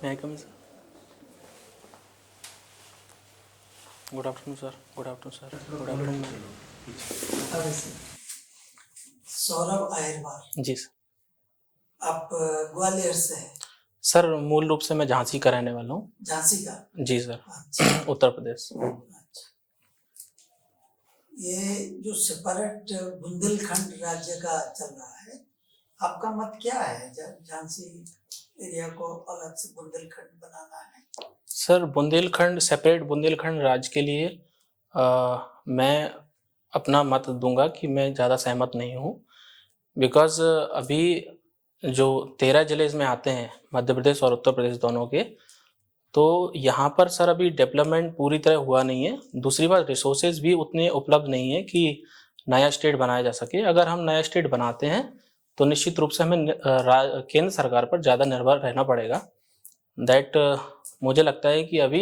May I come in, sir? Good afternoon, sir. Good afternoon, sir. Good afternoon, ma'am. Saurabh Ahirwar, ji sir. आप ग्वालियर से हैं? Sir मूल रूप से मैं झांसी का रहने वाला हूँ. झांसी का? जी सर. अच्छा, उत्तर प्रदेश. अच्छा। ये जो सेपरेट बुंदेलखंड राज्य का चल रहा है, आपका मत क्या है? जब झांसी एरिया को अलग से बुंदेलखंड बनाना है, सर बुंदेलखंड सेपरेट बुंदेलखंड राज्य के लिए मैं अपना मत दूंगा कि मैं ज़्यादा सहमत नहीं हूँ. बिकॉज अभी जो 13 जिले इसमें आते हैं, मध्य प्रदेश और उत्तर प्रदेश दोनों के, तो यहाँ पर सर अभी डेवलपमेंट पूरी तरह हुआ नहीं है. दूसरी बात, रिसोर्सेज भी उतने उपलब्ध नहीं है कि नया स्टेट बनाया जा सके. अगर हम नया स्टेट बनाते हैं तो निश्चित रूप से हमें केंद्र सरकार पर ज़्यादा निर्भर रहना पड़ेगा. दैट मुझे लगता है कि अभी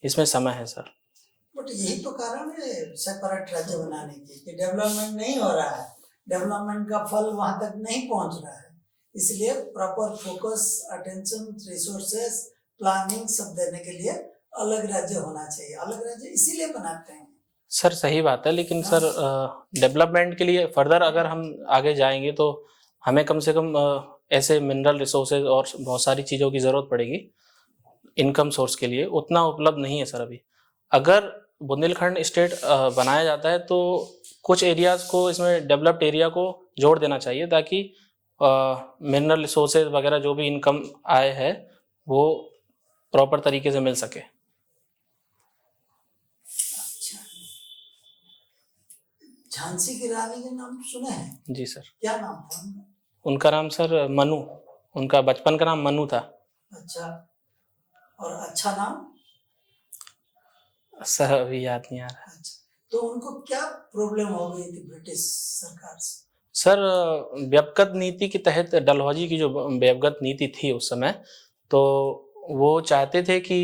इसमें समय है सर. बट यही तो कारण है सेपरेट राज्य बनाने की कि डेवलपमेंट नहीं हो रहा है, डेवलपमेंट का फल वहां तक नहीं पहुंच रहा है. इसलिए proper focus, attention, resources, planning सब देने के लिए अलग राज्य होना चाहिए. अलग राज्य इसीलिए बनाते हैं. सर सही बात है, लेकिन सर डेवलपमेंट के लिए फर्दर अगर हम आगे जाएंगे तो हमें कम से कम ऐसे मिनरल रिसोर्सेज और बहुत सारी चीज़ों की ज़रूरत पड़ेगी. इनकम सोर्स के लिए उतना उपलब्ध नहीं है सर अभी. अगर बुंदेलखंड स्टेट बनाया जाता है तो कुछ एरियाज़ को, इसमें डेवलप्ड एरिया को जोड़ देना चाहिए ताकि मिनरल रिसोर्सेज वगैरह जो भी इनकम आय है वो प्रॉपर तरीके से मिल सके. अच्छा, झांसी की रानी के नाम सुने हैं? जी सर. क्या नाम था उनका? उनका नाम सर मनु, उनका बचपन का नाम मनु था. अच्छा, और अच्छा नाम? सर अभी याद नहीं आ रहा. अच्छा, तो उनको क्या प्रॉब्लम हो गई थी ब्रिटिश सरकार से? सर व्यवगत नीति के तहत, डलहौजी की जो व्यवगत नीति थी उस समय, तो वो चाहते थे कि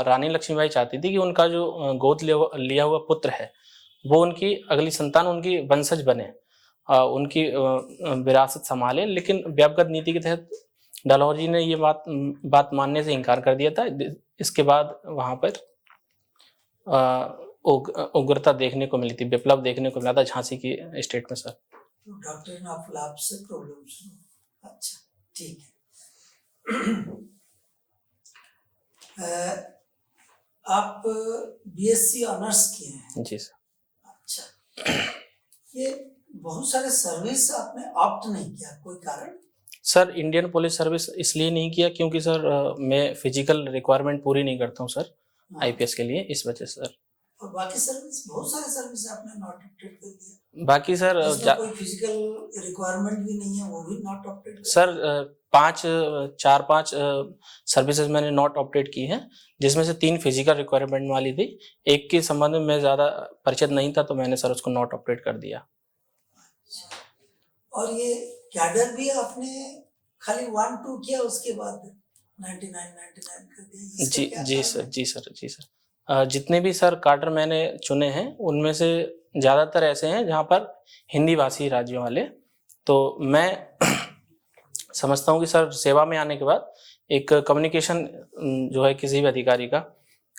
रानी लक्ष्मीबाई चाहती थी कि उनका जो गोद लिया हुआ पुत्र है वो उनकी अगली संतान, उनकी वंशज बने, उनकी विरासत संभाले. लेकिन व्यवगत नीति के तहत डलहौजी ने ये बात मानने से इनकार कर दिया था. इसके बाद वहाँ पर उग्रता देखने को मिली थी, विप्लव देखने को मिला था झांसी की स्टेट में सर. डॉक्ट्रिन ऑफ लैप्स से प्रॉब्लम शुरू. अच्छा, ठीक है. आप बीएससी ऑनर्स किए हैं? जी सर. अच्छा, ये बहुत सारे सर्विस आपने ऑप्ट नहीं किया, कोई कारण? सर इंडियन पुलिस सर्विस इसलिए नहीं किया क्योंकि सर मैं फिजिकल रिक्वायरमेंट पूरी नहीं करता हूँ सर आईपीएस के लिए, इस वजह से सर. और बाकी सर्विस, बहुत सारे सर्विस आपने नॉट ऑप्टेड कर दिया. बाकी सर कोई फिजिकल रिक्वायरमेंट भी नहीं है, वो भी नॉट ऑप्टेड. सर 5 सर्विसेज मैंने नॉट ऑप्टेड की हैं, जिसमें से 3 फिजिकल रिक्वायरमेंट वाली थी. एक के संबंध में मैं ज़्यादा परिचित नहीं था तो मैंने सर उसको नॉट ऑप्टेड कर दिया. और ये कैडर भी आपने खाली 1-2 किया, उसके बाद 99 कर दिया? जी सर. जी सर. जी सर. जितने भी सर कार्डर मैंने चुने हैं उनमें से ज़्यादातर ऐसे हैं जहाँ पर हिंदी भाषी राज्यों वाले. तो मैं समझता हूँ कि सर सेवा में आने के बाद एक कम्युनिकेशन जो है, किसी भी अधिकारी का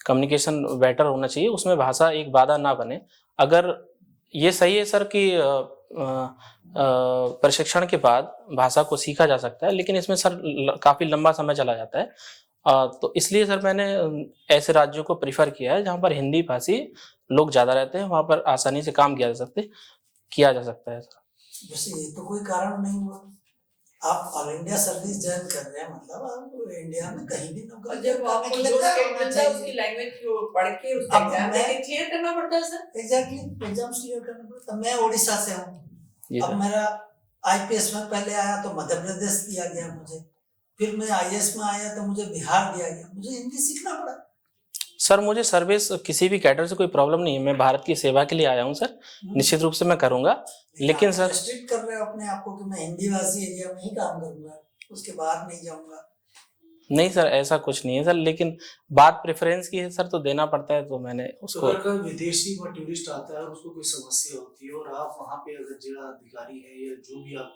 कम्युनिकेशन बेटर होना चाहिए, उसमें भाषा एक बाधा ना बने. अगर ये सही है सर कि प्रशिक्षण के बाद भाषा को सीखा जा सकता है, लेकिन इसमें सर काफ़ी लंबा समय चला जाता है. तो इसलिए सर मैंने ऐसे राज्यों को प्रीफर किया है जहाँ पर हिंदी भाषी लोग ज़्यादा रहते हैं, वहाँ पर आसानी से काम किया जा सकता है सर. वैसे ये तो कोई कारण नहीं हुआ, आप ऑल इंडिया सर्विस ज्वाइन कर रहे हैं, मतलब आप इंडिया में कहीं भी नौकरी, जब आपको लगता है उसकी लैंग्वेज को पढ़ के उसका एग्जाम क्लियर करना पड़ता है सर. एग्जैक्टली, एग्जाम्स क्लियर करना पड़ता है. मैं ओडिशा से हूँ. अब मेरा आईपीएस में पहले आया तो मध्य प्रदेश दिया गया मुझे, फिर मैं आईएएस में आया तो मुझे बिहार दिया गया. मुझे हिंदी सीखना पड़ा. सर मुझे सर्विस किसी भी कैडर से कोई प्रॉब्लम नहीं है, मैं भारत की सेवा के लिए आया हूँ सर, निश्चित रूप से मैं करूँगा. लेकिन सर रिस्ट्रिक्ट कर रहे हो अपने आप को कि मैं हिंदी भाषी एरिया में ही काम करूँगा, उसके बाहर नहीं जाऊँगा. नहीं सर, ऐसा कुछ नहीं है सर, लेकिन बात प्रेफरेंस की है सर, तो देना पड़ता है. तो मैंने उसको, अगर कोई विदेशी व टूरिस्ट आता है और उसको कोई समस्या होती है और आप वहाँ पे अगर जिला अधिकारी है या जो भी आप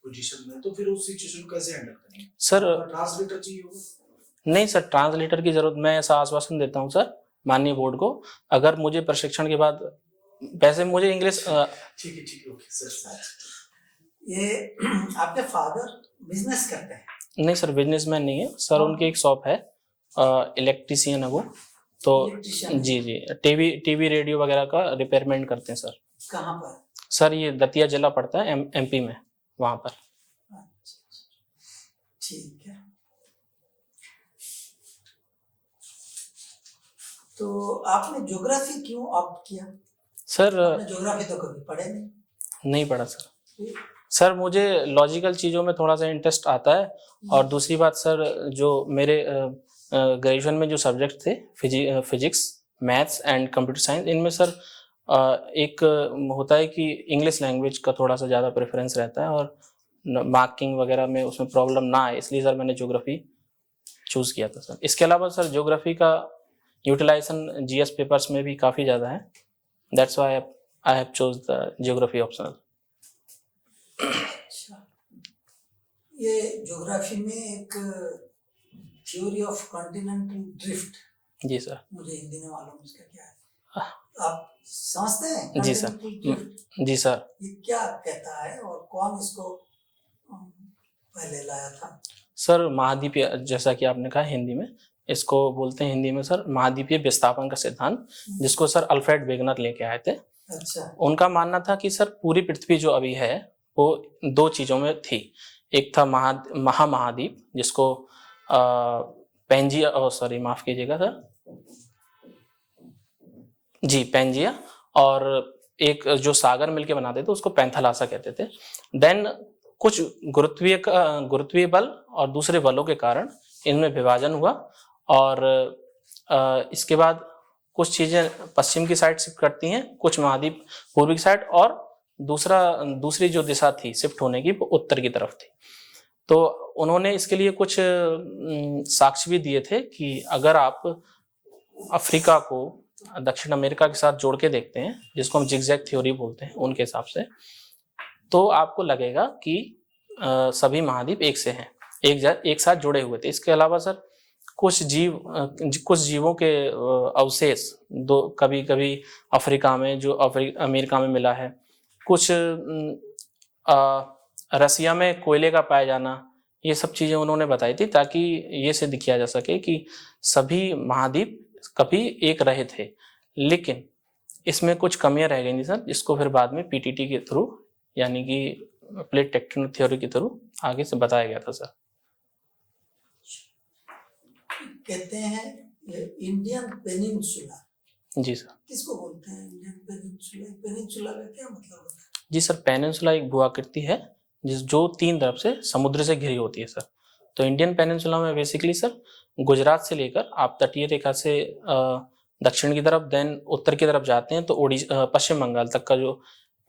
पोजीशन में, तो फिर उस सिचुएशन को कैसे हैंडल करेंगे? सर ट्रांसलेटर चाहिए होगा? नहीं सर, ट्रांसलेटर की जरूरत, मैं ऐसा आश्वासन देता हूँ सर माननीय बोर्ड को, अगर मुझे प्रशिक्षण के बाद, वैसे मुझे इंग्लिश ठीक है ओके सर। ये आपके फादर बिजनेस करते हैं? नहीं सर, बिजनेसमैन नहीं है सर, उनकी एक शॉप है, इलेक्ट्रीशियन है वो, तो जी टीवी रेडियो वगैरह का रिपेयरमेंट करते हैं सर। कहाँ पर? सर ये दतिया जिला पड़ता है एमपी में, वहां पर। ठीक है। तो आपने ज्योग्राफी क्यों ऑप्ट किया? सर आपने ज्योग्राफी तो कभी पढ़े नहीं पढ़ा सर। सर मुझे लॉजिकल चीज़ों में थोड़ा सा इंटरेस्ट आता है, और दूसरी बात सर, जो मेरे ग्रेजुएशन में जो सब्जेक्ट थे, physics, maths and computer science, इनमें सर एक होता है कि इंग्लिश लैंग्वेज का थोड़ा सा ज़्यादा प्रेफरेंस रहता है, और मार्किंग वगैरह में उसमें प्रॉब्लम ना आए, इसलिए सर मैंने ज्योग्राफी चूज़ किया था सर। इसके अलावा सर ज्योग्राफी का यूटिलाइजेशन जीएस पेपर्स में भी काफ़ी ज़्यादा है, that's why I have chose the geography optional. अच्छा, ये ज्योग्राफी में एक थ्योरी ऑफ कॉन्टिनेंटल ड्रिफ्ट, जी सर, मुझे हिंदी में मालूम इसका क्या है, आप समझते हैं? जी सर, जी सर। ये क्या कहता है और कौन इसको पहले लाया था? सर महाद्वीपीय, जैसा कि आपने कहा हिंदी में, इसको बोलते हैं हिंदी में सर महाद्वीपीय विस्थापन का सिद्धांत, जिसको सर अल्फ्रेड वेगनर लेके आए थे। अच्छा। उनका मानना था कि सर पूरी पृथ्वी जो अभी है वो दो चीजों में थी, एक था महामहाद्वीप, जिसको पेंजिया, सॉरी माफ कीजिएगा सर, जी पेंजिया, और एक जो सागर मिलके बनाते थे उसको पैंथालासा कहते थे। देन कुछ गुरुत्वीय बल और दूसरे बलों के कारण इनमें विभाजन हुआ, और इसके बाद कुछ चीजें पश्चिम की साइड शिफ्ट करती हैं, कुछ महाद्वीप पूर्वी की साइड, और दूसरी जो दिशा थी शिफ्ट होने की वो उत्तर की तरफ थी। तो उन्होंने इसके लिए कुछ साक्ष्य भी दिए थे कि अगर आप अफ्रीका को दक्षिण अमेरिका के साथ जोड़ के देखते हैं, जिसको हम जिगजैग थ्योरी बोलते हैं उनके हिसाब से, तो आपको लगेगा कि सभी महाद्वीप एक से हैं, एक साथ जुड़े हुए थे। इसके अलावा सर कुछ जीवों के अवशेष कभी कभी अफ्रीका में, जो अमेरिका में मिला है, कुछ रसिया में कोयले का पाया जाना, ये सब चीजें उन्होंने बताई थी, ताकि ये सिद्ध किया जा सके कि सभी महाद्वीप कभी एक रहे थे। लेकिन इसमें कुछ कमियां रह गई थी सर, जिसको फिर बाद में पीटीटी के थ्रू, यानी कि प्लेट टेक्टोनिक थ्योरी के थ्रू आगे से बताया गया था सर। कहते हैं इंडियन पेनिनसुला, जी सर, किसको बोलते हैं इंडियन पेनिनसुला? पेनिनसुला का क्या मतलब होता है? जी सर, पेनिनसुला एक भूआकृति है जो 3 तरफ से समुद्र से घिरी होती है सर। तो इंडियन पेनिनसुला में बेसिकली सर गुजरात से लेकर आप तटीय रेखा से दक्षिण की तरफ, देन उत्तर की तरफ जाते हैं तो पश्चिम बंगाल तक का जो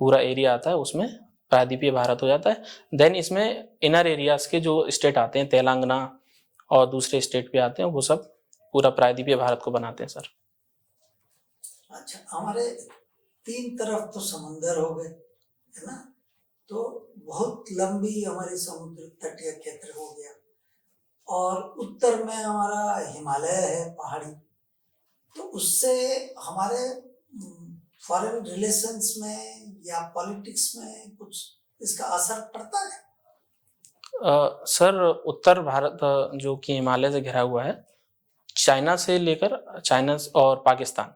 पूरा एरिया आता है उसमें प्रायद्वीपीय भारत हो जाता है। देन इसमें इनर एरियाज के जो स्टेट आते हैं, तेलंगाना और दूसरे स्टेट भी आते हैं, वो सब पूरा प्रायद्वीपीय भारत को बनाते हैं सर। अच्छा, हमारे 3 तरफ तो समंदर हो गए है ना, तो बहुत लंबी हमारी समुद्र तटीय क्षेत्र हो गया, और उत्तर में हमारा हिमालय है पहाड़ी, तो उससे हमारे फॉरेन रिलेशंस में या पॉलिटिक्स में कुछ इसका असर पड़ता है? सर उत्तर भारत जो कि हिमालय से घिरा हुआ है, चाइना से लेकर, चाइना और पाकिस्तान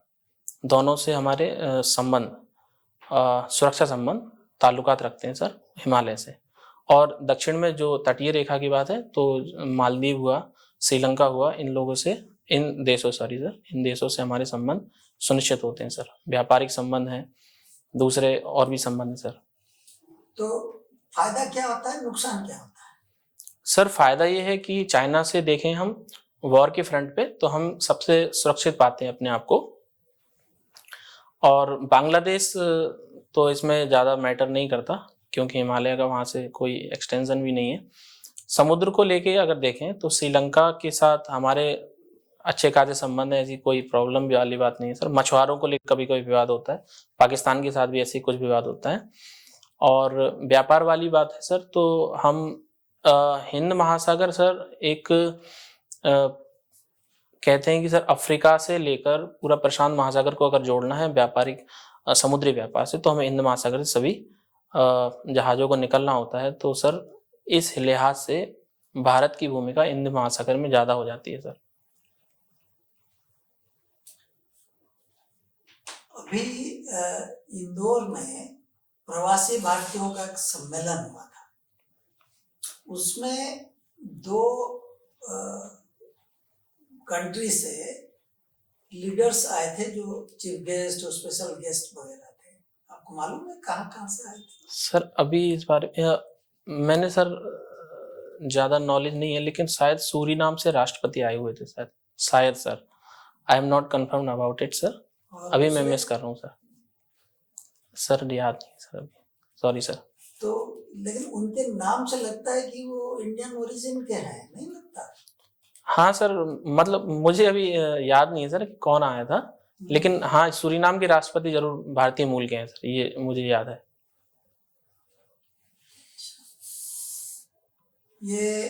दोनों से हमारे संबंध, सुरक्षा संबंध, ताल्लुकात रखते हैं सर हिमालय से। और दक्षिण में जो तटीय रेखा की बात है, तो मालदीव हुआ, श्रीलंका हुआ, इन देशों से हमारे संबंध सुनिश्चित होते हैं सर। व्यापारिक संबंध हैं, दूसरे और भी संबंध हैं सर। तो फायदा क्या होता है, नुकसान क्या होता है? सर फायदा ये है कि चाइना से देखें हम वॉर के फ्रंट पे, तो हम सबसे सुरक्षित पाते हैं अपने आप को, और बांग्लादेश तो इसमें ज़्यादा मैटर नहीं करता, क्योंकि हिमालय का वहाँ से कोई एक्सटेंशन भी नहीं है। समुद्र को लेके अगर देखें तो श्रीलंका के साथ हमारे अच्छे खासे संबंध है, ऐसी कोई प्रॉब्लम भी वाली बात नहीं है सर। मछुआरों को लेकर कभी कभी विवाद होता है, पाकिस्तान के साथ भी ऐसे कुछ विवाद होता है। और व्यापार वाली बात है सर, तो हम हिंद महासागर सर एक कहते हैं कि सर अफ्रीका से लेकर पूरा प्रशांत महासागर को अगर जोड़ना है व्यापारिक समुद्री व्यापार से, तो हमें हिंद महासागर से सभी जहाज़ों को निकलना होता है। तो सर इस लिहाज से भारत की भूमिका हिंद महासागर में ज़्यादा हो जाती है सर। अभी इंदौर में प्रवासी भारतीयों का एक सम्मेलन हुआ था, उसमें 2 कंट्री से लीडर्स आए थे जो चीफ गेस्ट और स्पेशल गेस्ट वगैरह थे। आपको मालूम है कहाँ से आए थे? सर अभी इस बारे में मैंने सर ज़्यादा नॉलेज नहीं है, लेकिन शायद सूरीनाम से राष्ट्रपति आए हुए थे शायद sir. I am not confirm about it sir. अभी मैं मिस कर रहा हूँ सर याद नहीं सर अभी, सॉरी सर। तो लेकिन उनके नाम से लगता है कि वो इंडियन ओरिजिन के हैं, नहीं लगता? हाँ सर, मतलब मुझे अभी याद नहीं है सर कि कौन आया था, लेकिन हाँ सूरीनाम के राष्ट्रपति जरूर भारतीय मूल के हैं सर, ये मुझे याद है। ये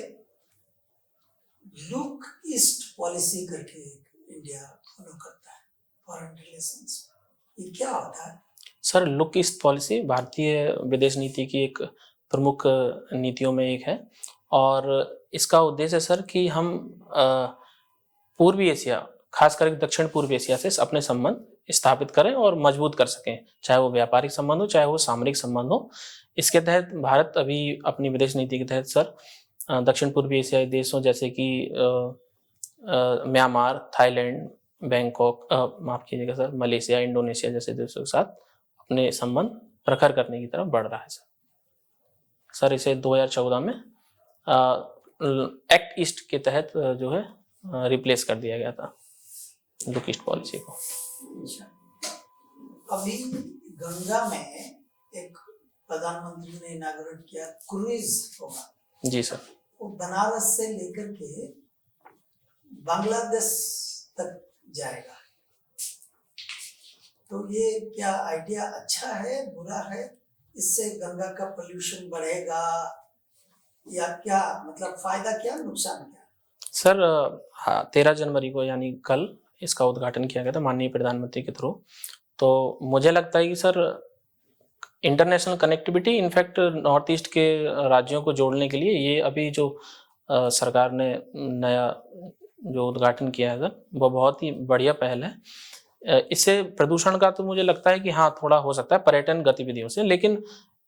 लुक ईस्ट पॉलिसी करके इंडिया फॉलो करता है फॉरेन रिलेशंस, ये क्या होता है? सर लुक ईस्ट पॉलिसी भारतीय विदेश नीति की एक प्रमुख नीतियों में एक है, और इसका उद्देश्य है सर कि हम पूर्वी एशिया, खास करके दक्षिण पूर्व एशिया से अपने संबंध स्थापित करें और मजबूत कर सकें, चाहे वो व्यापारिक संबंध हो चाहे वो सामरिक संबंध हो। इसके तहत भारत अभी अपनी विदेश नीति के तहत सर दक्षिण पूर्वी एशियाई देशों जैसे कि म्यांमार, थाईलैंड, बैंकॉक, माफ कीजिएगा सर, मलेशिया, इंडोनेशिया जैसे देशों के साथ अपने संबंध प्रखर करने की तरफ बढ़ रहा है सर। इसे 2014 में एक्ट ईस्ट के तहत जो है रिप्लेस कर दिया गया था लुक ईस्ट पॉलिसी को। अभी गंगा में एक प्रधानमंत्री ने इनॉग्रेट किया क्रूइज होगा। जी सर। वो बनारस से लेकर के बांग्लादेश तक जाएगा, तो ये क्या आइडिया अच्छा है बुरा है? इससे गंगा का पोल्यूशन बढ़ेगा या क्या, मतलब फायदा क्या नुकसान क्या? सर 13 जनवरी को यानी कल इसका उद्घाटन किया गया था माननीय प्रधानमंत्री के थ्रू। तो मुझे लगता है कि sir international connectivity, in fact north east के राज्यों को जोड़ने के लिए ये अभी जो सरकार ने नया जो उद्घाटन किया है सर, वो बहुत ही बढ़िया पहल है। इससे प्रदूषण का तो मुझे लगता है कि हाँ थोड़ा हो सकता है पर्यटन गतिविधियों से, लेकिन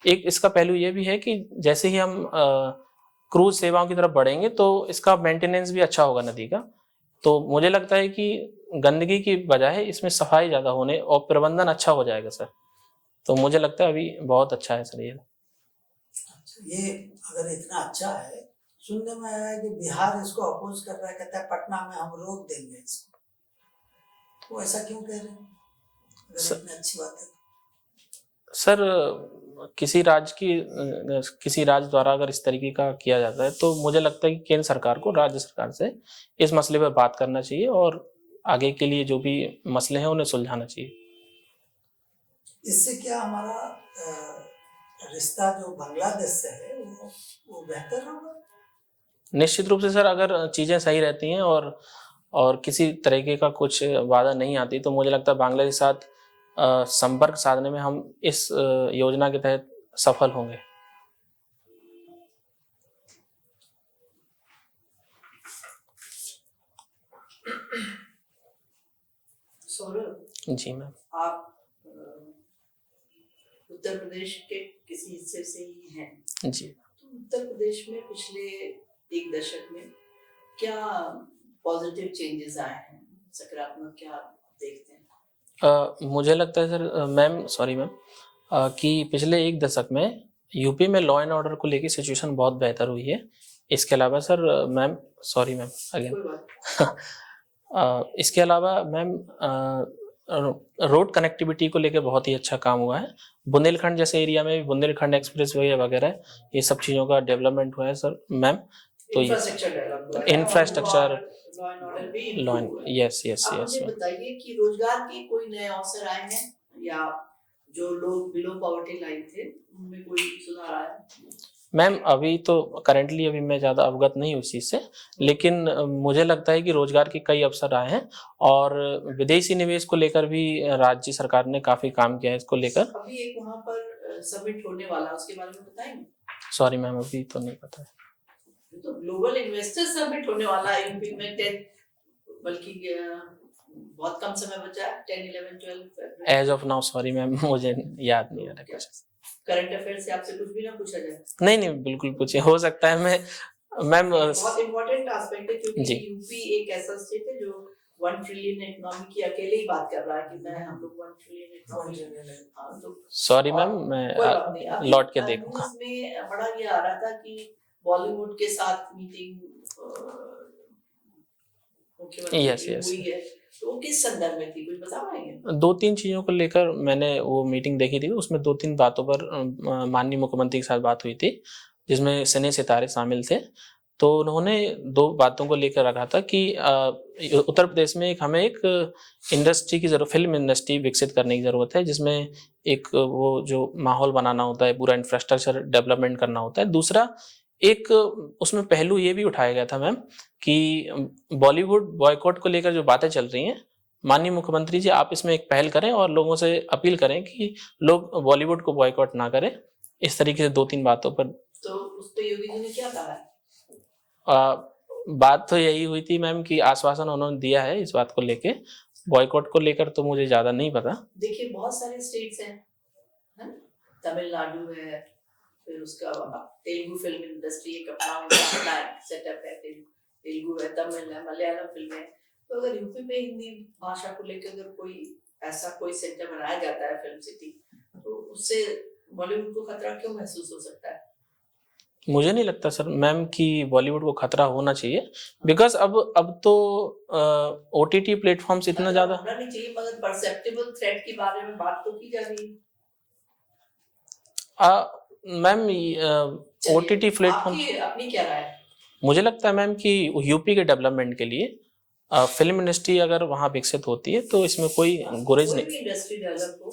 एक इसका पहलू ये भी है कि जैसे ही हम क्रूज सेवाओं की तरफ बढ़ेंगे तो इसका मेंटेनेंस भी अच्छा होगा नदी का। तो मुझे लगता है कि गंदगी की बजाय इसमें सफाई ज़्यादा होने और प्रबंधन अच्छा हो जाएगा सर। तो मुझे लगता है अभी बहुत अच्छा है सर ये। ये अगर इतना अच्छा है, सुनने में आया है कि बिहार इसको अपोज कर रहा है, कहता है पटना में हम रोक देंगे इसको, तो ऐसा क्यों कह रहे हैं अगर इतनी अच्छी बात है? सर किसी राज्य द्वारा अगर इस तरीके का किया जाता है तो मुझे लगता है कि केंद्र सरकार को राज्य सरकार से इस मसले पर बात करना चाहिए और आगे के लिए जो भी मसले हैं उन्हें सुलझाना चाहिए। इससे क्या हमारा रिश्ता जो बांग्लादेश से है वो बेहतर होगा? निश्चित रूप से सर, अगर चीज़ें सही रहती हैं और किसी तरीके का कुछ बाधा नहीं आती तो मुझे लगता है बांग्लादेश के साथ संपर्क साधने में हम इस योजना के तहत सफल होंगे। सौरभ जी मैम। आप उत्तर प्रदेश के किसी हिस्से से ही हैं जी। तो उत्तर प्रदेश में पिछले 1 दशक में क्या पॉजिटिव चेंजेस आए हैं, सकारात्मक क्या देखते हैं? मुझे लगता है सर मैम कि पिछले 1 दशक में यूपी में लॉ एंड ऑर्डर को लेकर सिचुएशन बहुत बेहतर हुई है। इसके अलावा सर मैम इसके अलावा मैम रोड कनेक्टिविटी को लेकर बहुत ही अच्छा काम हुआ है। बुंदेलखंड जैसे एरिया में भी बुंदेलखंड एक्सप्रेस वे वगैरह ये सब चीज़ों का डेवलपमेंट हुआ है सर मैम। तो इंफ्रास्ट्रक्चर यस। मुझे बताइए कि रोजगार के कोई नए अवसर आए हैं या जो लोग बिलो पॉवर्टी लाइन थे उनमें कोई सुधार आया? मैम अभी तो करंटली अभी मैं ज़्यादा अवगत नहीं हूँ इस चीज़ से, लेकिन मुझे लगता है कि रोजगार के कई अवसर आए हैं और विदेशी निवेश को लेकर भी राज्य सरकार ने काफ़ी काम किया है इसको लेकर। अभी एक वहाँ पर समिट होने वाला है, उसके बारे में बताएंगे? सॉरी मैम अभी तो नहीं पता है। तो ग्लोबल इन्वेस्टर समिट होने वाला है यूपी में 10, बल्कि बहुत कम समय बचा है, 10, 11, 12 as of now sorry ma'am मुझे याद नहीं आ रहा कुछ। करंट अफेयर से आपसे कुछ भी ना पूछा जाए? नहीं नहीं बिल्कुल पूछे, हो सकता है मैम बहुत इम्पोर्टेंट एस्पेक्ट है क्योंकि जी। यूपी एक ऐसा स्टेट है जो 1 ट्रिलियन इकोनॉमी की अकेले ही बात कर रहा है कि मैं हम लोग 1 ट्रिलियन इकोनॉमी। हाँ तो सॉरी मैम मैं लौट के देखूंगा। इसमें बड़ा ये आ रहा था कि बॉलीवुड के साथ मीटिंग मुख्यमंत्री यस की यस हुई है, तो वो किस संदर्भ में थी, कुछ बता पाएंगे? 2-3 चीज़ों को लेकर मैंने वो मीटिंग देखी थी, उसमें 2-3 बातों पर माननीय मुख्यमंत्री के साथ बात हुई थी जिसमें सिने सितारे शामिल थे। तो उन्होंने 2 बातों को लेकर रखा था कि उत्तर प्रदेश में हमें एक इंडस्ट्री की ज़रूरत, फिल्म इंडस्ट्री विकसित करने की ज़रूरत है जिसमें एक वो जो माहौल बनाना होता है, पूरा इंफ्रास्ट्रक्चर डेवलपमेंट करना होता है। दूसरा एक उसमें पहलू ये भी उठाया गया था मैम कि बॉलीवुड बॉयकॉट को लेकर जो बातें चल रही हैं, माननीय मुख्यमंत्री जी आप इसमें एक पहल करें और लोगों से अपील करें कि लोग बॉलीवुड को बॉयकॉट ना करें। इस तरीके से 2-3 बातों पर तो उस पे योगी जी ने क्या कहा है? बात तो यही हुई थी मैम कि आश्वासन उन्होंने दिया है इस बात को लेके। बॉयकॉट को लेकर तो मुझे ज्यादा नहीं पता। देखिए बहुत सारे स्टेट्स हैं, है ना? तमिलनाडु है, फिर उसका तेलुगु फिल्म इंडस्ट्री एक अपना सेटअप है, तेलुगु है, तमिल है, मलयालम फिल्म है। तो अगर यूपी में हिंदी भाषा को लेकर अगर कोई ऐसा कोई सेंटर बनाया जाता है फिल्म सिटी, तो उससे बॉलीवुड को खतरा क्यों महसूस हो सकता है? मुझे नहीं लगता सर मैम कि बॉलीवुड को खतरा होना चाहिए, बिकॉज अब तो OTT प्लेटफॉर्म्स इतना ज्यादा होना नहीं चाहिए, मगर परसेप्टेबल थ्रेट के बारे में बात तो की जा रही है। मैम OTT प्लेटफॉर्म अपनी क्या राय है? मुझे लगता है मैम कि यूपी के डेवलपमेंट के लिए फिल्म इंडस्ट्री अगर वहाँ विकसित होती है तो इसमें कोई गुरेज नहीं। इंडस्ट्री डेवलप हो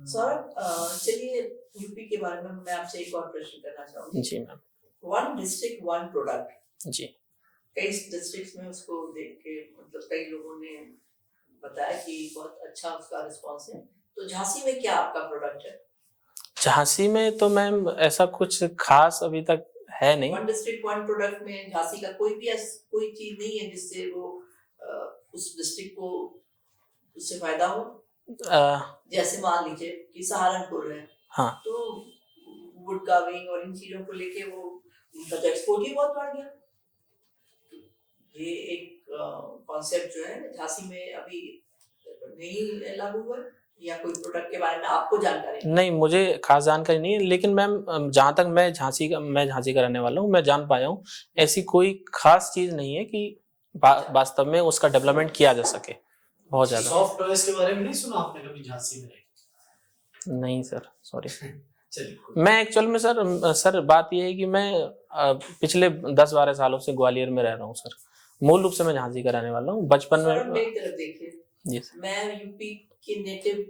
सौरभ, चलिए यूपी के बारे में मैं आपसे एक और प्रश्न करना चाहूंगी। जी मैम। 1 डिस्ट्रिक्ट 1 प्रोडक्ट, जी कई डिस्ट्रिक्ट्स में उसको देख के मतलब कई लोगों ने बताया कि बहुत अच्छा उसका रिस्पांस है। तो झांसी में क्या आपका प्रोडक्ट है? झांसी में तो मैम ऐसा कुछ खास अभी तक है नहीं। 1 डिस्ट्रिक्ट 1 प्रोडक्ट में झांसी का कोई भी कोई चीज नहीं है जिससे वो उस डिस्ट्रिक्ट को उससे फायदा हो। जैसे मान लीजिए कि सहारनपुर है, हाँ तो वुड कार्विंग और इन चीजों को लेके वो उनका तो एक्सपोर्ट ही बहुत बढ़ गया। ये एक कॉन्सेप्ट जो है झांसी में अभी नहीं लागू हुआ या कोई प्रोडक्ट के बारे में आपको जानकारी नहीं, मुझे खास जानकारी नहीं है, लेकिन मैम जहाँ तक मैं झांसी का रहने वाला हूँ, मैं जान पाया हूँ ऐसी कोई खास चीज नहीं है कि वास्तव में उसका डेवलपमेंट किया जा सके बहुत ज्यादा। सॉफ्ट टॉयज के बारे में नहीं सुना आपने कभी झांसी में? नहीं सर सॉरी। चलिए मैं एक्चुअल में सर बात ये है कि मैं पिछले 10-12 सालों से ग्वालियर में रह रहा हूँ सर। मूल रूप से मैं झांसी का रहने वाला हूँ। बचपन में मेरी तरफ देखिए, जी सर। मैं यूपी की नेटिव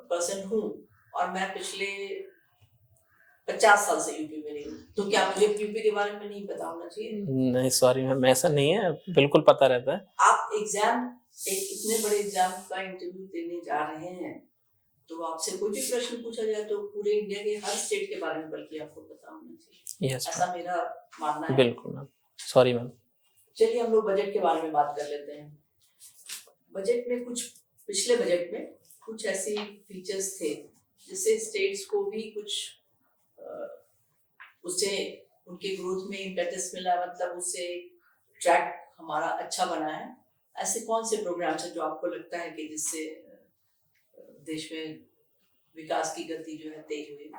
पर्सन हूँ और मैं पिछले 50 साल से यूपी में नहीं हूँ, तो क्या मुझे यूपी के बारे में नहीं पता होना चाहिए? नहीं सॉरी मैम ऐसा नहीं है, बिल्कुल पता रहता है। आप एक इतने बड़े एग्जाम का इंटरव्यू देने जा रहे हैं, तो आपसे कोई भी प्रश्न पूछा जाए तो पूरे इंडिया के हर स्टेट के बारे में बल्कि आपको पता होना चाहिए। यस ऐसा मेरा मानना है। बिल्कुल मैम, सॉरी मैम। चलिए हम लोग बजट के बारे में बात कर लेते हैं। बजट में पिछले बजट में कुछ ऐसे फीचर्स थे जिससे स्टेट्स को भी कुछ उससे उनके ग्रोथ में इम्पेटस मिला, मतलब उससे ट्रैक हमारा अच्छा बना है। ऐसे कौन से प्रोग्राम्स हैं जो आपको लगता है कि जिससे देश में विकास की गति जो है तेज हुई?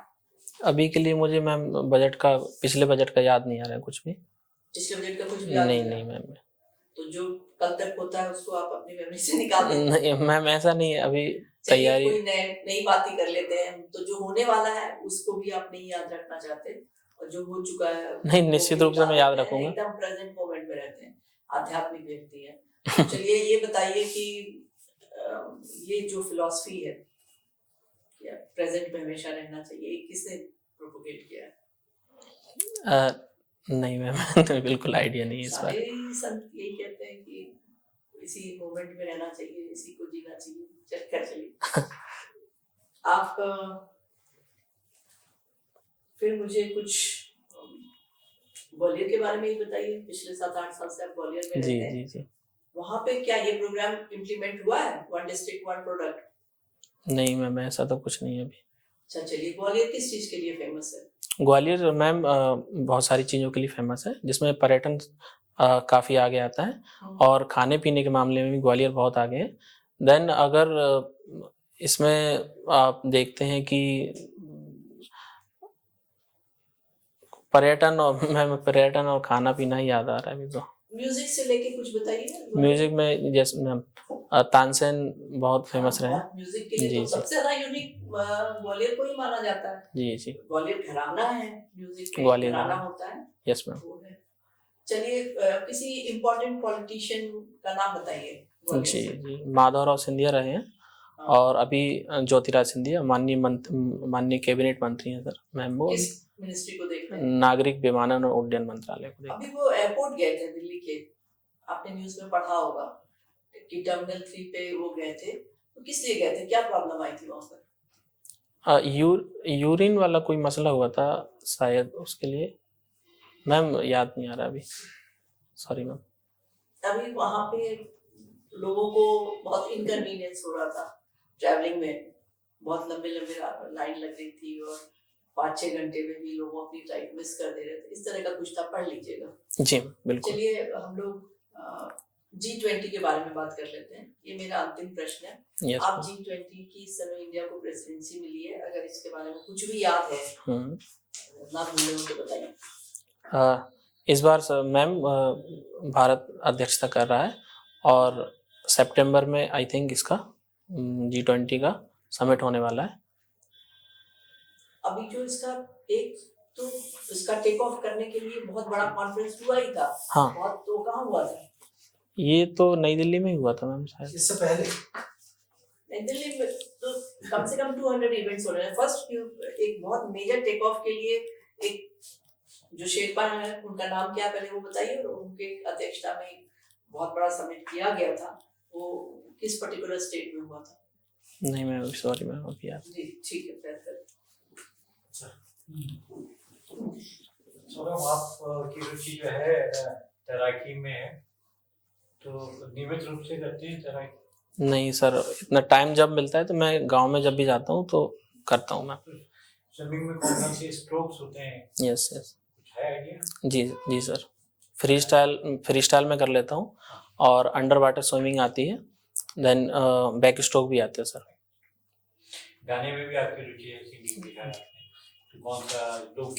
अभी के लिए मुझे मैम पिछले बजट का याद नहीं आ रहा है कुछ भी। पिछले बजट का कुछ भी याद नहीं मैम। तो जो कल तक होता है उसको आप अपनी मेमोरी से निकाल देते हैं। नहीं मैम, ऐसा नहीं है, अभी चलिए तैयारी। कोई नई बात ही कर लेते हैं, तो जो होने वाला है उसको भी आप नहीं याद रखना चाहते, और जो हो चुका है नहीं, वो निश्चित भी रूप से मैं निकाल याद देते हैं, रखूंगा। एकदम प्रेजेंट मोमेंट में रहते हैं, आध्यात्मिक व्यक्ति हैं। तो चलिए ये बताइए कि ये जो फिलॉसफी है प्रेजेंट में हमेशा रहना चाहिए, ये किसने प्रोपोगेट किया है? नहीं मैम, बिल्कुल आइडिया नहीं है इस बार। सारे संत यही कहते हैं कि इसी मोमेंट में रहना चाहिए, इसी को जीना चाहिए। चेक कर चलिए। आप फिर मुझे कुछ ग्वालियर के बारे में ही बताइए। पिछले 7-8 साल से आप ग्वालियर में रहते हैं। जी जी। वहाँ पे क्या ये प्रोग्राम इम्प्लीमेंट हुआ है, वन डिस्ट्रिक्ट वन प्रोडक्ट? नहीं मैम, ऐसा तो कुछ नहीं है अभी। अच्छा चलिए, ग्वालियर किस चीज के लिए फेमस है? ग्वालियर मैम बहुत सारी चीज़ों के लिए फेमस है, जिसमें पर्यटन काफ़ी आगे आता है, और खाने पीने के मामले में भी ग्वालियर बहुत आगे है। देन अगर इसमें आप देखते हैं कि पर्यटन और खाना पीना ही याद आ रहा है अभी तो। म्यूजिक से लेके कुछ बताइए। म्यूजिक में जैसे मैम तानसेन बहुत फेमस रहे हैं। म्यूजिक के लिए जी तो जी सबसे ज्यादा यूनिक ग्वालियर को ही माना जाता है। जी जी। ग्वालियर घराना है, म्यूजिक ग्वालियर घराना होता है। Yes ma'am. वो है। चलिए किसी इम्पोर्टेंट पॉलिटिशियन का नाम बताइए ग्वालियर जी से। जी, माधवराव सिंधिया रहे हैं, और अभी ज्योतिराज सिंधिया माननीय कैबिनेट मंत्री हैं सर मैम। वो किस मिनिस्ट्री को देखते हैं? नागरिक विमानन और उड्डयन मंत्रालय को देखते अभी वो एयरपोर्ट गए थे दिल्ली के, आपने न्यूज में पढ़ा होगा कि टर्मिनल 3 पे वो गए थे, तो किस लिए गए थे, क्या प्रॉब्लम आई थी वहां पर? यूरिन वाला कोई मसला हुआ था शायद, उसके लिए मैम याद नहीं आ रहा अभी, सॉरी मैम। अभी वहां पे लोगों को बहुत इनकन्वीनियंस हो रहा था ट्रैवलिंग में, बहुत लंबे लंबे लाइन लग रही थी, और 5-6 घंटे में भी लोग अपनी फ्लाइट मिस कर दे रहे थे। इस तरह का कुछ था, पढ़ लीजिएगा। जी बिल्कुल। चलिए हम लोग G20 के बारे में बात कर लेते हैं। ये मेरा अंतिम प्रश्न है। Yes, आप G20 की इस समय इंडिया को प्रेसिडेंसी मिली है, अगर इसके बारे में कुछ भी याद है ना भूले हो तो बताइए। इस बार मैम भारत अध्यक्षता कर रहा है, और सितंबर में आई थिंक इसका G20 का समिट होने वाला है। अभी जो इसका तो इसका टेक ऑफ करने के लिए बहुत बड़ा कॉन्फ्रेंस हुआ ही था। हाँ, बहुत तो कहाँ हुआ था? ये तो नई दिल्ली में ही हुआ था मैम शायद। इससे पहले नई दिल्ली में तो कम से कम 200 इवेंट्स हो रहे हैं। फर्स्ट एक बहुत मेजर टेक ऑफ के लिए एक जो शेरपा है, उनका नाम क्या पहले वो बताइए, और उनके अध्यक्षता में एक बहुत बड़ा समिट किया गया था, वो किस पर्टिकुलर स्टेट में हुआ था? नहीं मैम, सॉरी मैम, अभी याद। जी ठीक है। फिर सौरभ, आपकी रुचि जो है तैराकी में है, तो नियमित रूप से करते हैं तैराकी? नहीं सर, इतना टाइम जब मिलता है तो मैं गांव में जब भी जाता हूँ तो करता हूँ मैं। स्विमिंग में कौन कौन से स्ट्रोक्स होते हैं, यस यस, कुछ है आइडिया? जी जी सर। फ्री स्टाइल में कर लेता हूँ, और अंडर वाटर स्विमिंग आती है, देन बैक स्ट्रोक भी आते हैं सर। गाने में भी आपकी रुचि है, सिंगिंग भी है, तो कौन सा लोक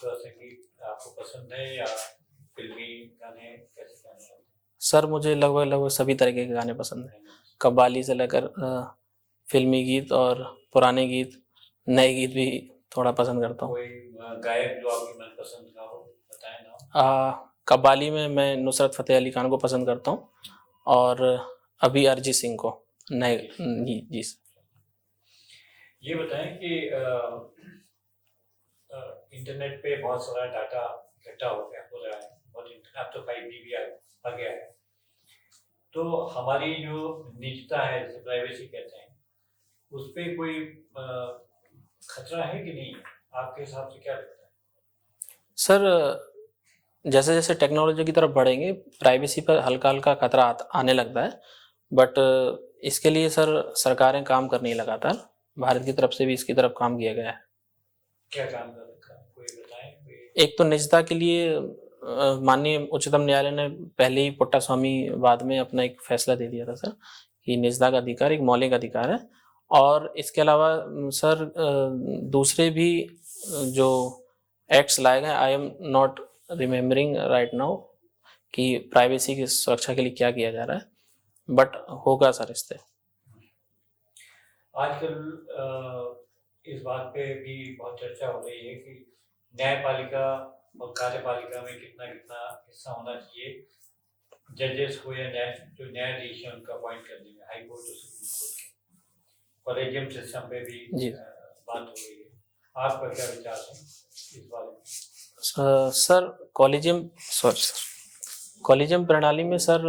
संगीत आपको पसंद है, या फिल्मी गाने, कैसे गाने? सर मुझे लगभग सभी तरीके के गाने पसंद हैं, कव्वाली से लेकर फिल्मी गीत और पुराने गीत, नए गीत भी थोड़ा पसंद करता हूँ। कोई गायक जो आपकी मनपसंद का हो, बताएं ना। कव्वाली में मैं नुसरत फतेह अली खान को पसंद करता हूँ, और अभी अरिजीत सिंह को नए। जी सर। ये बताएं कि इंटरनेट पे बहुत सारा डाटा इकट्ठा हो रहा है, और अब तो 5G भी आ गया है, तो हमारी जो निजता है, जिसे प्राइवेसी कहते हैं, उस पे कोई खतरा है कि नहीं? आपके हिसाब से क्या लगता है? सर जैसे जैसे टेक्नोलॉजी की तरफ बढ़ेंगे, प्राइवेसी पर हल्का हल्का खतरा आने लगता है, बट इसके लिए सर सरकारें काम कर रही हैं लगातार। भारत की तरफ से भी इसकी तरफ काम किया गया है। क्या काम कर रखा है, कोई बताएं? एक तो निजता के लिए माननीय उच्चतम न्यायालय ने पहले ही पुट्टा स्वामी वाद में अपना एक फैसला दे दिया था सर, कि निजता का अधिकार एक मौलिक अधिकार है। और इसके अलावा सर दूसरे भी जो एक्ट्स लाए गए, I am not remembering right now, कि प्राइवेसी की सुरक्षा के लिए क्या किया जा रहा है, बट होगा सर इससे। आजकल इस बात पे भी बहुत चर्चा हो रही है कि न्यायपालिका और कार्यपालिका में कितना कितना हिस्सा होना चाहिए जजेस को या जो न्यायाधीश है उनका अपॉइंट करने में, हाई कोर्ट और सुप्रीम कोर्ट के कॉलेजियम सिस्टम पे भी बात हो रही है। आपका क्या विचार है इस बारे में? सर कॉलेजियम प्रणाली में सर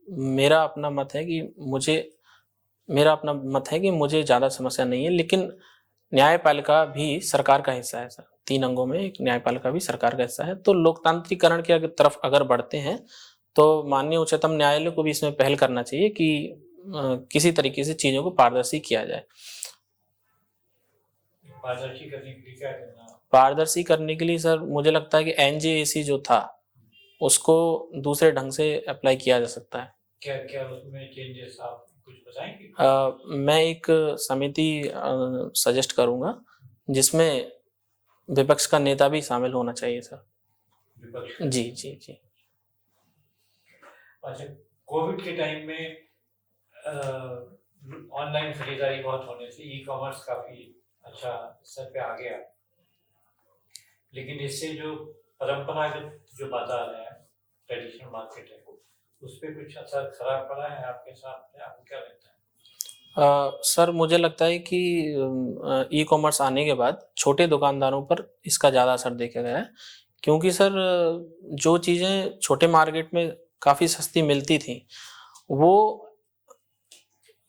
मेरा अपना मत है कि मुझे ज़्यादा समस्या नहीं है, लेकिन न्यायपालिका भी सरकार का हिस्सा है सर। 3 अंगों में एक न्यायपालिका भी सरकार का हिस्सा है। तो लोकतांत्रिकरण की तरफ अगर बढ़ते हैं तो माननीय उच्चतम न्यायालय को भी इसमें पहल करना चाहिए कि किसी तरीके से चीज़ों को पारदर्शी किया जाए। पारदर्शी करने के लिए क्या करना? पारदर्शी करने के लिए सर मुझे लगता है कि NJAC जो था उसको दूसरे ढंग से अप्लाई किया जा सकता है। क्या क्या उसमें चेंजेस आप कुछ बताएंगे? मैं एक समिति सजेस्ट करूंगा जिसमें विपक्ष का नेता भी शामिल होना चाहिए सर। विपक्ष? जी जी जी। अच्छा, कोविड के टाइम में ऑनलाइन खरीदारी बहुत होने से ई-कॉमर्स काफी अच्छा स्तर पे आ गया, लेकिन इससे जो परंपरागत जो बाजार है, ट्रेडिशनल मार्केट है, उस पर कुछ असर खराब पड़ा है आपके साथ? आपको क्या लगता है? सर मुझे लगता है कि ई-कॉमर्स आने के बाद छोटे दुकानदारों पर इसका ज़्यादा असर देखा गया है, क्योंकि सर जो चीज़ें छोटे मार्केट में काफ़ी सस्ती मिलती थी वो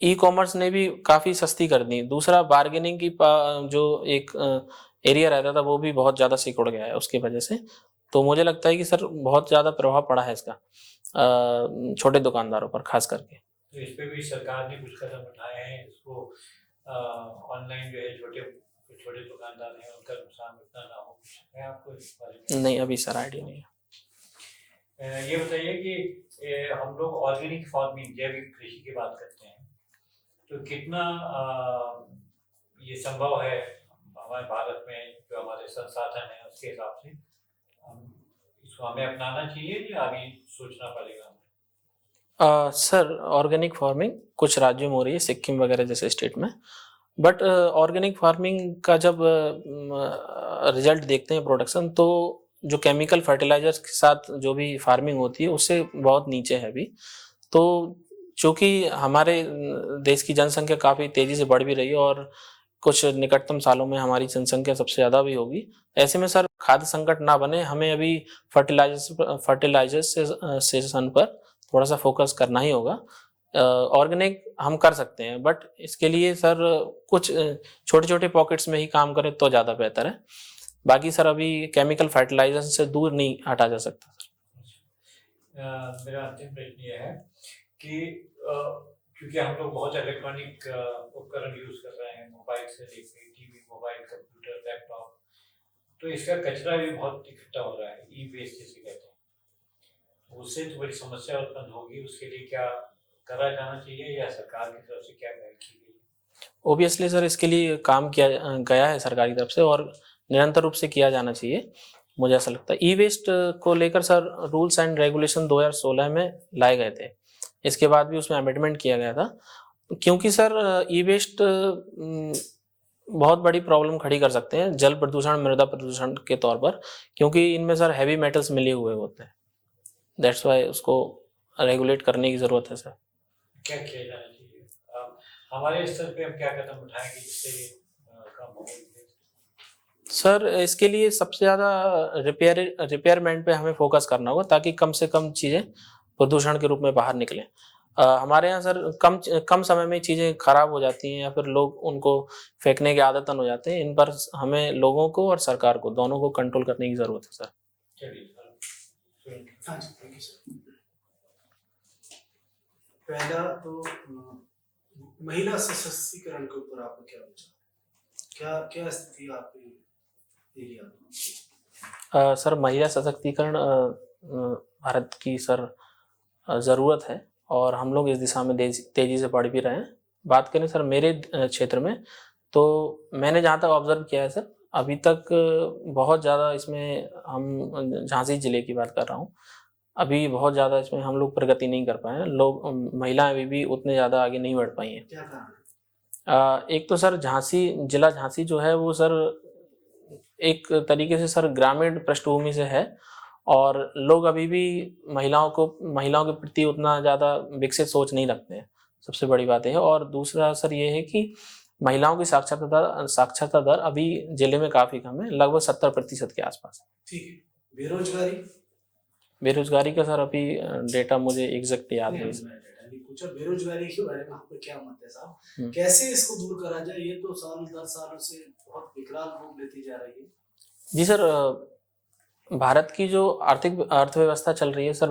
ई-कॉमर्स ने भी काफ़ी सस्ती कर दी। दूसरा, बार्गेनिंग की जो एक एरिया रहता था वो भी बहुत ज़्यादा सिकुड़ गया है उसकी वजह से। तो मुझे लगता है कि सर बहुत ज़्यादा प्रभाव पड़ा है इसका छोटे दुकानदारों पर खास करके। तो इस पे भी सरकार ने कुछ कदम उठाए हैं, इसको ऑनलाइन जो है छोटे दुकानदार हैं उनका नुकसान उतना ना हो, कुछ है आपको इस बारे में? नहीं, अभी सर आइडिया नहीं है। ये बताइए कि हम लोग ऑर्गेनिक फार्मिंग, जैविक कृषि की बात करते हैं, तो कितना ये संभव है हमारे भारत में, जो हमारे संसाधन हैं उसके हिसाब से इसको हमें अपनाना चाहिए या अभी सोचना पड़ेगा? सर ऑर्गेनिक फार्मिंग कुछ राज्यों में हो रही है, सिक्किम वगैरह जैसे स्टेट में, बट ऑर्गेनिक फार्मिंग का जब रिजल्ट देखते हैं प्रोडक्शन, तो जो केमिकल फर्टिलाइजर्स के साथ जो भी फार्मिंग होती है उससे बहुत नीचे है अभी। तो चूँकि हमारे देश की जनसंख्या काफ़ी तेज़ी से बढ़ भी रही है और कुछ निकटतम सालों में हमारी जनसंख्या सबसे ज़्यादा भी होगी, ऐसे में सर खाद्य संकट ना बने, हमें अभी फर्टिलाइजर्स सेशन पर थोड़ा सा फोकस करना ही होगा। ऑर्गेनिक हम कर सकते हैं, बट इसके लिए सर कुछ छोटे छोटे पॉकेट्स में ही काम करें तो ज़्यादा बेहतर है। बाकी सर अभी केमिकल फर्टिलाइजर से दूर नहीं हटा जा सकता। मेरा अंतिम प्रश्न ये है कि क्योंकि हम लोग बहुत इलेक्ट्रॉनिक उपकरण यूज कर रहे हैं, मोबाइल से लेकर टीवी, मोबाइल, कंप्यूटर, लैपटॉप, तो इसका कचरा भी बहुत इकट्ठा हो रहा है, ई वेस्ट जिसे कहते हैं, उससे तो बड़ी समस्या उत्पन्न होगी। उसके लिए क्या करा जाना चाहिए या सरकार की तरफ से क्या पहल की गई? ओबियसली सर इसके लिए काम किया गया है सरकार की तरफ से और निरंतर रूप से किया जाना चाहिए। मुझे ऐसा लगता है ई वेस्ट को लेकर सर रूल्स एंड रेगुलेशन 2016 में लाए गए थे, इसके बाद भी उसमें अमेंडमेंट किया गया था, क्योंकि सर ई वेस्ट बहुत बड़ी प्रॉब्लम खड़ी कर सकते हैं जल प्रदूषण, मृदा प्रदूषण के तौर पर, क्योंकि इनमें सर हैवी मेटल्स मिले हुए होते हैं। दैट्स वाई उसको रेगुलेट करने की ज़रूरत है सर। क्या किया जाना चाहिए? हमारे स्तर पे हम क्या कदम उठाएंगे जिससे कम हो? सर इसके लिए सबसे ज़्यादा रिपेयरमेंट पे हमें फोकस करना होगा, ताकि कम से कम चीज़ें प्रदूषण के रूप में बाहर निकलें। हमारे यहाँ सर कम समय में चीज़ें खराब हो जाती हैं या फिर लोग उनको फेंकने के आदतन हो जाते हैं। इन पर हमें लोगों को और सरकार को दोनों को कंट्रोल करने की ज़रूरत है सर। चलिए सर, हाँ जी, थैंक यू सर। पहला तो महिला सशक्तिकरण के ऊपर आपका क्या विचार, क्या स्थिति आपके एरिया में? सर महिला सशक्तिकरण भारत की सर ज़रूरत है और हम लोग इस दिशा में तेज़ी से बढ़ भी रहे हैं। बात करें सर मेरे क्षेत्र में, तो मैंने जहाँ तक ऑब्जर्व किया है सर, अभी तक बहुत ज़्यादा इसमें, हम झांसी ज़िले की बात कर रहा हूँ, अभी बहुत ज़्यादा इसमें हम लोग प्रगति नहीं कर पाए हैं। लोग महिलाएं अभी भी उतने ज़्यादा आगे नहीं बढ़ पाई हैं। क्या कारण है? एक तो सर जिला झांसी जो है वो सर एक तरीके से सर ग्रामीण पृष्ठभूमि से है, और लोग अभी भी महिलाओं के प्रति उतना ज़्यादा विकसित सोच नहीं रखते हैं, सबसे बड़ी बात है। और दूसरा सर ये है कि महिलाओं की साक्षरता दर अभी जिले में काफ़ी कम है, लगभग 70% के आसपास है। ठीक है, बेरोजगारी? बेरोजगारी का सर अभी डेटा मुझे एग्जैक्ट याद नहीं। मैंने डेटा नहीं पूछा, बेरोजगारी के बारे में आपका क्या मत है साहब? हम्म। कैसे इसको दूर करा जाए? ये तो साल दर सालों से बहुत विकराल रूप लेती जा रही है। जी सर, भारत की जो अर्थव्यवस्था चल रही है सर,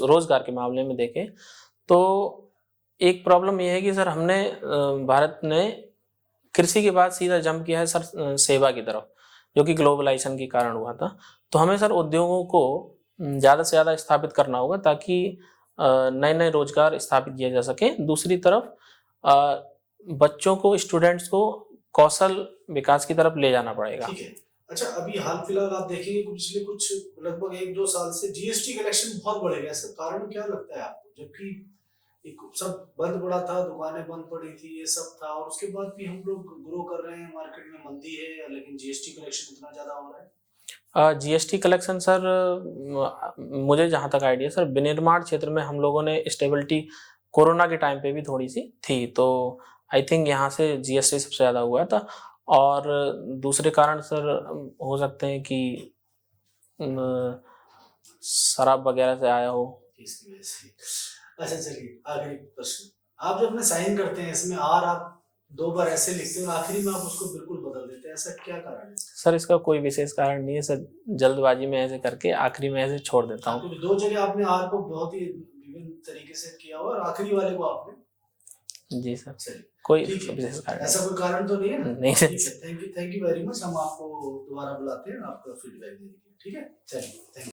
रोजगार के मामले में देखें तो एक प्रॉब्लम ये है कि सर भारत ने कृषि के बाद सीधा जंप किया है सर सेवा की तरफ, जो कि ग्लोबलाइजेशन के कारण हुआ था। तो हमें सर उद्योगों को ज़्यादा से ज़्यादा स्थापित करना होगा ताकि नए नए रोजगार स्थापित किए जा सके। दूसरी तरफ बच्चों को, स्टूडेंट्स को कौशल विकास की तरफ ले जाना पड़ेगा। ठीक है। अच्छा, अभी हाल फिलहाल आप देखेंगे पिछले कुछ लगभग 1-2 साल से जीएसटी कलेक्शन बहुत बढ़ गया। इसका कारण क्या लगता है आपको? जबकि एक सब बंद पड़ा था, दुकानें बंद पड़ी थी, ये सब था, और उसके बाद भी हम लोग ग्रो कर रहे हैं, मार्केट में मंदी है, लेकिन जीएसटी कलेक्शन इतना ज्यादा हो रहा है। जीएसटी कलेक्शन सर, मुझे जहाँ तक आइडिया सर, विनिर्माण क्षेत्र में हम लोगों ने स्टेबिलिटी कोरोना के टाइम पे भी थोड़ी सी थी, तो आई थिंक यहाँ से जीएसटी सबसे ज़्यादा हुआ था। और दूसरे कारण सर हो सकते हैं कि शराब वगैरह से आया हो। इसकी वजह से। अच्छा चलिए, आखिरी प्रश्न। आप जब अपने साइन करते हैं इसमें आप 2 बार ऐसे लिखते हैं और आखिरी में आप उसको बिल्कुल बदल देते हैं, ऐसा क्या कारण है? सर इसका कोई विशेष कारण नहीं है सर, जल्दबाजी में ऐसे करके आखिरी में ऐसे छोड़ देता हूँ। 2 जगह आपने आर को बहुत ही विभिन्न तरीके से किया हुआ और आखिरी वाले को आपने। जी सर, चलिए, कोई ठीक है। विशेष कारण ऐसा कोई कारण तो नहीं है ना? नहीं सर। ठीक है, थैंक यू वेरी मच। हम आपको दोबारा बुलाते हैं आपका फीडबैक देने के लिए। ठीक है, चलिए, थैंक यू।